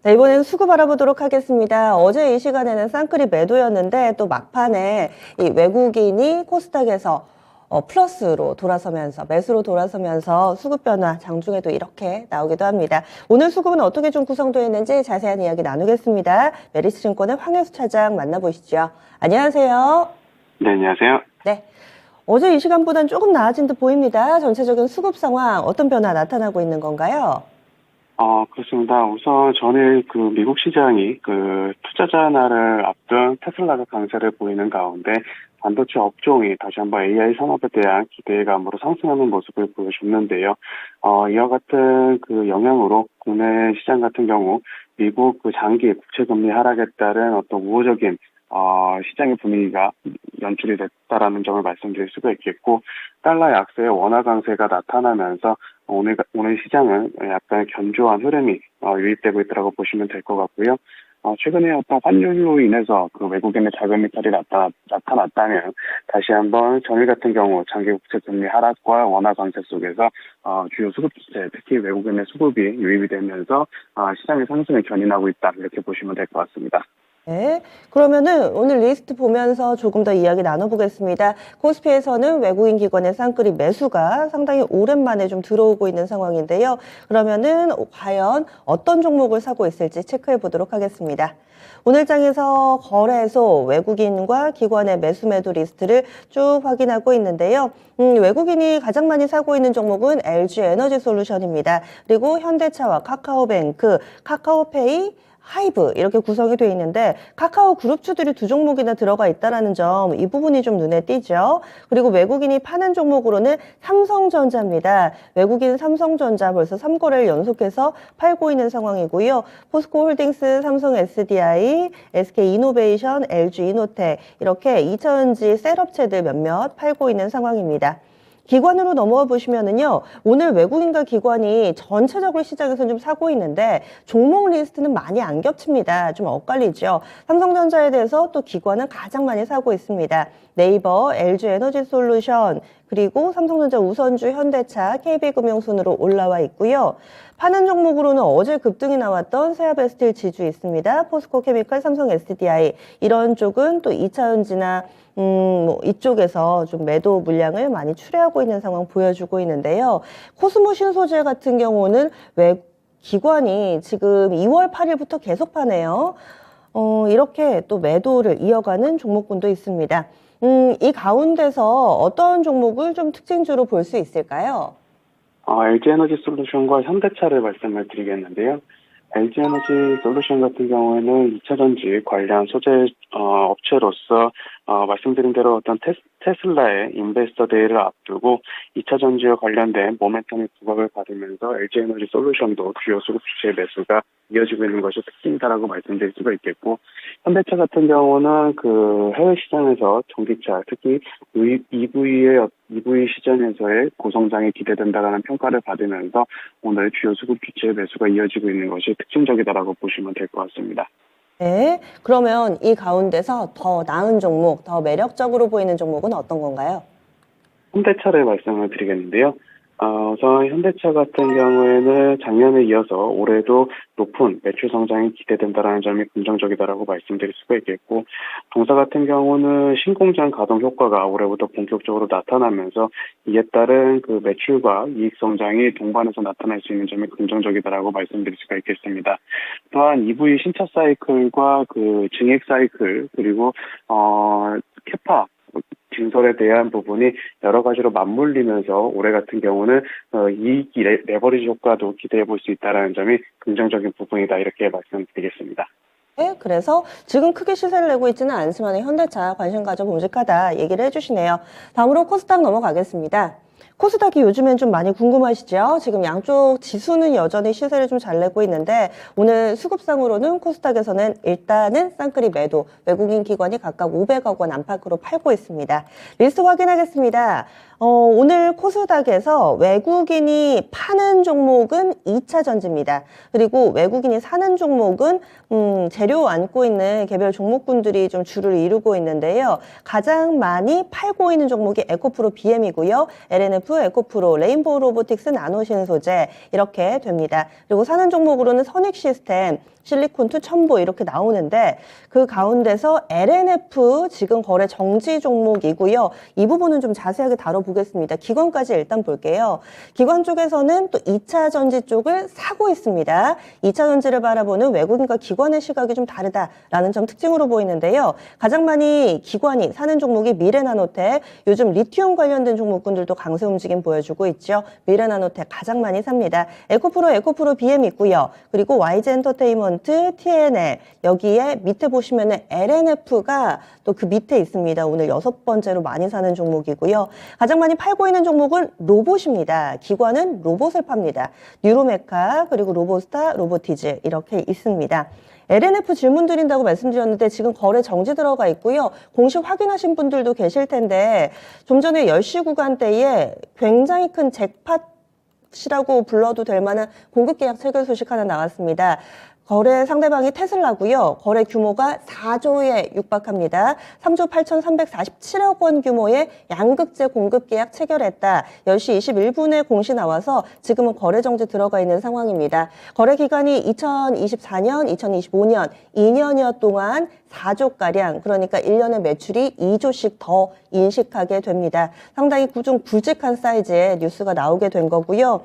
네, 이번엔 수급 알아보도록 하겠습니다. 어제 이 시간에는 쌍끌이 매도였는데 또 막판에 이 외국인이 코스닥에서 플러스로 돌아서면서 매수로 돌아서면서 수급 변화 장중에도 이렇게 나오기도 합니다. 오늘 수급은 어떻게 좀 구성되어 있는지 자세한 이야기 나누겠습니다. 메리츠증권의 황혜수 차장 만나보시죠. 안녕하세요. 네, 안녕하세요. 네. 어제 이 시간보다는 조금 나아진 듯 보입니다. 전체적인 수급 상황 어떤 변화 나타나고 있는 건가요? 그렇습니다. 우선 전일 미국 시장이 투자자 날을 앞둔 테슬라가 강세를 보이는 가운데 반도체 업종이 다시 한번 AI 산업에 대한 기대감으로 상승하는 모습을 보여줬는데요. 이와 같은 영향으로 국내 시장 같은 경우 미국 장기 국채금리 하락에 따른 어떤 우호적인 시장의 분위기가 연출이 됐다라는 점을 말씀드릴 수가 있겠고, 달러 약세의 원화 강세가 나타나면서 오늘 시장은 약간 견조한 흐름이 유입되고 있다고 보시면 될 것 같고요. 최근에 어떤 환율로 인해서 외국인의 자금 이탈이 나타났다면 다시 한번 전일 같은 경우 장기 국채 금리 하락과 원화 강세 속에서 주요 수급지체, 특히 외국인의 수급이 유입이 되면서 시장의 상승을 견인하고 있다, 이렇게 보시면 될 것 같습니다. 네, 그러면은 오늘 리스트 보면서 조금 더 이야기 나눠보겠습니다. 코스피에서는 외국인 기관의 쌍끌이 매수가 상당히 오랜만에 좀 들어오고 있는 상황인데요. 그러면은 과연 어떤 종목을 사고 있을지 체크해 보도록 하겠습니다. 오늘 장에서 거래소 외국인과 기관의 매수 매도 리스트를 쭉 확인하고 있는데요. 외국인이 가장 많이 사고 있는 종목은 LG 에너지 솔루션입니다. 그리고 현대차와 카카오뱅크, 카카오페이, 하이브 이렇게 구성이 되어 있는데 카카오 그룹주들이 두 종목이나 들어가 있다는 점, 이 부분이 좀 눈에 띄죠. 그리고 외국인이 파는 종목으로는 삼성전자입니다. 외국인 삼성전자 벌써 3거래를 연속해서 팔고 있는 상황이고요. 포스코홀딩스, 삼성 SDI, SK이노베이션, LG이노텍 이렇게 2차전지 셀업체들 몇몇 팔고 있는 상황입니다. 기관으로 넘어와 보시면은요, 오늘 외국인과 기관이 전체적으로 시장에서 좀 사고 있는데 종목 리스트는 많이 안 겹칩니다. 좀 엇갈리죠. 삼성전자에 대해서 또 기관은 가장 많이 사고 있습니다. 네이버, LG 에너지 솔루션, 그리고 삼성전자 우선주, 현대차, KB금융 순으로 올라와 있고요. 파는 종목으로는 어제 급등이 나왔던 세아베스틸 지주 있습니다. 포스코 케미칼, 삼성 SDI 이런 쪽은 또 2차전지나 이쪽에서 좀 매도 물량을 많이 출회하고 있는 상황 보여주고 있는데요. 코스모 신소재 같은 경우는 기관이 지금 2월 8일부터 계속 파네요. 이렇게 또 매도를 이어가는 종목군도 있습니다. 이 가운데서 어떤 종목을 좀 특징주로 볼 수 있을까요? LG에너지 솔루션과 현대차를 말씀을 드리겠는데요. LG에너지 솔루션 같은 경우에는 2차전지 관련 소재 업체로서 말씀드린 대로 어떤 테슬라의 인베스터 데이를 앞두고 2차전지와 관련된 모멘텀이 부각을 받으면서 LG에너지 솔루션도 주요 수급 주체의 매수가 이어지고 있는 것이 특징이다라고 말씀드릴 수가 있겠고, 현대차 같은 경우는 해외 시장에서 전기차, 특히 EV 시장에서의 고성장이 기대된다라는 평가를 받으면서 오늘 주요 수급 주체의 매수가 이어지고 있는 것이 특징적이다라고 보시면 될 것 같습니다. 네, 그러면 이 가운데서 더 나은 종목, 더 매력적으로 보이는 종목은 어떤 건가요? 현대차를 말씀을 드리겠는데요. 우선 현대차 같은 경우에는 작년에 이어서 올해도 높은 매출 성장이 기대된다라는 점이 긍정적이다라고 말씀드릴 수가 있겠고, 동사 같은 경우는 신공장 가동 효과가 올해부터 본격적으로 나타나면서 이에 따른 매출과 이익 성장이 동반해서 나타날 수 있는 점이 긍정적이다라고 말씀드릴 수가 있겠습니다. 또한 EV 신차 사이클과 증액 사이클, 그리고 캐파 증설에 대한 부분이 여러 가지로 맞물리면서 올해 같은 경우는 이익 레버리지 효과도 기대해 볼 수 있다는 점이 긍정적인 부분이다, 이렇게 말씀드리겠습니다. 네, 그래서 지금 크게 시세를 내고 있지는 않지만 현대차 관심 가져 봄직하다 얘기를 해주시네요. 다음으로 코스닥 넘어가겠습니다. 코스닥이 요즘엔 좀 많이 궁금하시죠? 지금 양쪽 지수는 여전히 시세를 좀 잘 내고 있는데 오늘 수급상으로는 코스닥에서는 일단은 쌍끌이 매도, 외국인 기관이 각각 500억 원 안팎으로 팔고 있습니다. 리스트 확인하겠습니다. 오늘 코스닥에서 외국인이 파는 종목은 2차 전지입니다. 그리고 외국인이 사는 종목은 재료 안고 있는 개별 종목군들이 좀 주를 이루고 있는데요. 가장 많이 팔고 있는 종목이 에코프로 BM이고요. LNF, 에코프로, 레인보우 로보틱스, 나노신소재 이렇게 됩니다. 그리고 사는 종목으로는 선익시스템, 실리콘투, 첨보 이렇게 나오는데 그 가운데서 LNF 지금 거래 정지 종목이고요. 이 부분은 좀 자세하게 다뤄보겠습니다. 기관까지 일단 볼게요. 기관 쪽에서는 또 2차 전지 쪽을 사고 있습니다. 2차 전지를 바라보는 외국인과 기관의 시각이 좀 다르다라는 점 특징으로 보이는데요. 가장 많이 기관이 사는 종목이 미래나노텍, 요즘 리튬 관련된 종목군들도 강세 움직임 보여주고 있죠. 미래나노텍 가장 많이 삽니다. 에코프로 BM 있고요. 그리고 YG엔터테인먼트, TNL, 여기에 밑에 보시면은 LNF가 또 그 밑에 있습니다. 오늘 6번째로 많이 사는 종목이고요. 가장 많이 팔고 있는 종목은 로봇입니다. 기관은 로봇을 팝니다. 뉴로메카, 그리고 로보스타, 로보티즈 이렇게 있습니다. LNF 질문 드린다고 말씀드렸는데 지금 거래 정지 들어가 있고요. 공식 확인하신 분들도 계실 텐데 좀 전에 10시 구간대에 굉장히 큰 잭팟이라고 불러도 될 만한 공급 계약 체결 소식 하나 나왔습니다. 거래 상대방이 테슬라고요. 거래 규모가 4조에 육박합니다. 3조 8,347억 원 규모의 양극재 공급 계약 체결했다. 10시 21분에 공시 나와서 지금은 거래 정지 들어가 있는 상황입니다. 거래 기간이 2024년, 2025년 2년여 동안 4조가량, 그러니까 1년에 매출이 2조씩 더 인식하게 됩니다. 상당히 좀 굵직한 사이즈의 뉴스가 나오게 된 거고요.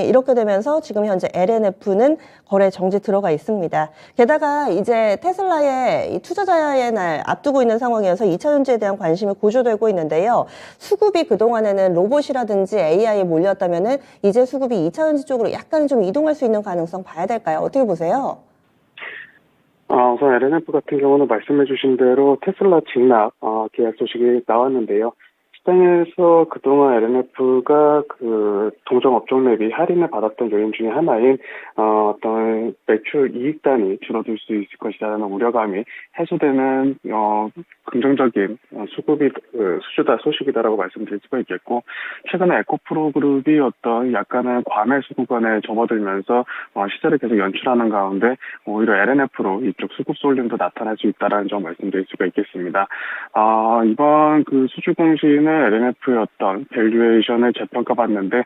이렇게 되면서 지금 현재 LNF는 거래 정지 들어가 있습니다. 게다가 이제 테슬라의 이 투자자의 날 앞두고 있는 상황이어서 2차 전지에 대한 관심이 고조되고 있는데요. 수급이 그동안에는 로봇이라든지 AI에 몰렸다면은 이제 수급이 2차 전지 쪽으로 약간 좀 이동할 수 있는 가능성 봐야 될까요? 어떻게 보세요? 우선 LNF 같은 경우는 말씀해주신 대로 테슬라 직납 계약 소식이 나왔는데요. 시장에서 그동안 LNF가 그 동종 업종 대비 할인을 받았던 요인 중에 하나인 어떤 매출 이익단이 줄어들 수 있을 것이라는 우려감이 해소되는 긍정적인 수급이 수주다 소식이다라고 말씀드릴 수가 있겠고, 최근에 에코프로 그룹이 어떤 약간의 과매수 구간에 접어들면서 시세를 계속 연출하는 가운데 오히려 LNF로 이쪽 수급 쏠림도 나타날 수 있다라는 점 말씀드릴 수가 있겠습니다. 이번 그 수주 공시는 LNF의 어떤 밸류에이션을 재평가받는데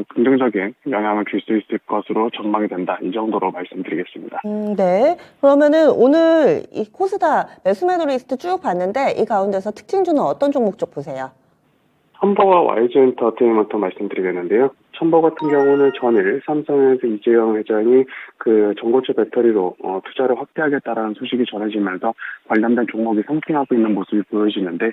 긍정적인 영향을 줄 수 있을 것으로 전망이 된다. 이 정도로 말씀드리겠습니다. 네. 그러면은 오늘 이 코스닥 매수 매도 리스트 쭉 봤는데 이 가운데서 특징주는 어떤 종목 쪽 보세요? 첨보와 YG엔터테인먼트 말씀드리겠는데요. 첨보 같은 경우는 전일 삼성에서 이재용 회장이 그 전고체 배터리로 투자를 확대하겠다라는 소식이 전해지면서 관련된 종목이 상승하고 있는 모습이 보여지는데,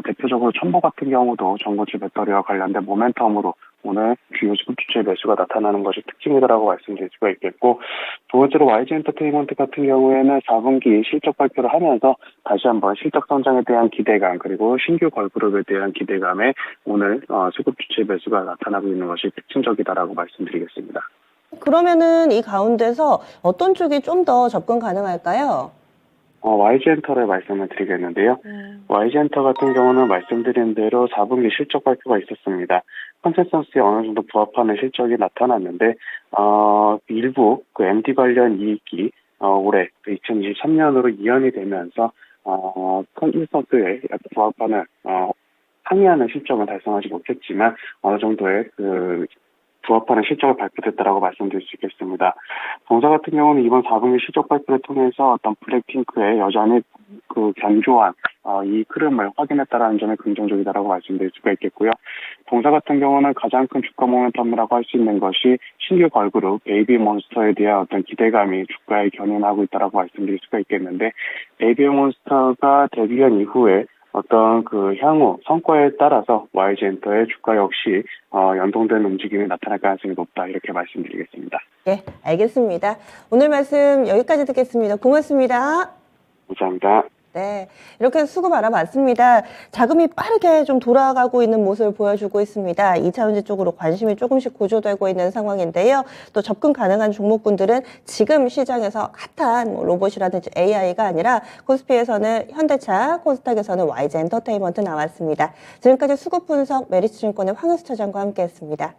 대표적으로 첨보 같은 경우도 전고체 배터리와 관련된 모멘텀으로 오늘 주요 수급 주체 매수가 나타나는 것이 특징이다라고 말씀드릴 수가 있겠고, 두 번째로 YG엔터테인먼트 같은 경우에는 4분기 실적 발표를 하면서 다시 한번 실적 성장에 대한 기대감, 그리고 신규 걸그룹에 대한 기대감에 오늘 수급 주체 매수가 나타나고 있는 것이 특징적이다라고 말씀드리겠습니다. 그러면은 이 가운데서 어떤 쪽이 좀 더 접근 가능할까요? YG엔터를 말씀을 드리겠는데요. YG엔터 같은 경우는 말씀드린 대로 4분기 실적 발표가 있었습니다. 컨센서스에 어느 정도 부합하는 실적이 나타났는데, 일부 그 MD 관련 이익이 올해 2023년으로 이연이 되면서 컨센서스에 부합하는 상회하는 실적은 달성하지 못했지만 어느 정도의 그 부합하는 실적을 발표됐다라고 말씀드릴 수 있겠습니다. 동사 같은 경우는 이번 4분기 실적 발표를 통해서 어떤 블랙핑크의 여전히 그 견조한 이 흐름을 확인했다라는 점이 긍정적이다라고 말씀드릴 수가 있겠고요. 동사 같은 경우는 가장 큰 주가 모멘텀이라고 할 수 있는 것이 신규 걸그룹 베이비몬스터에 대한 어떤 기대감이 주가에 견인하고 있다라고 말씀드릴 수가 있겠는데, 베이비몬스터가 데뷔한 이후에 어떤 그 향후 성과에 따라서 YG엔터의 주가 역시 연동된 움직임이 나타날 가능성이 높다, 이렇게 말씀드리겠습니다. 예, 알겠습니다. 오늘 말씀 여기까지 듣겠습니다. 고맙습니다. 감사합니다. 네, 이렇게 수급 알아봤습니다. 자금이 빠르게 좀 돌아가고 있는 모습을 보여주고 있습니다. 2차전지 쪽으로 관심이 조금씩 고조되고 있는 상황인데요. 또 접근 가능한 종목군들은 지금 시장에서 핫한 뭐 로봇이라든지 AI가 아니라 코스피에서는 현대차, 코스닥에서는 YG 엔터테인먼트 나왔습니다. 지금까지 수급 분석 메리츠증권의 황효수 차장과 함께했습니다.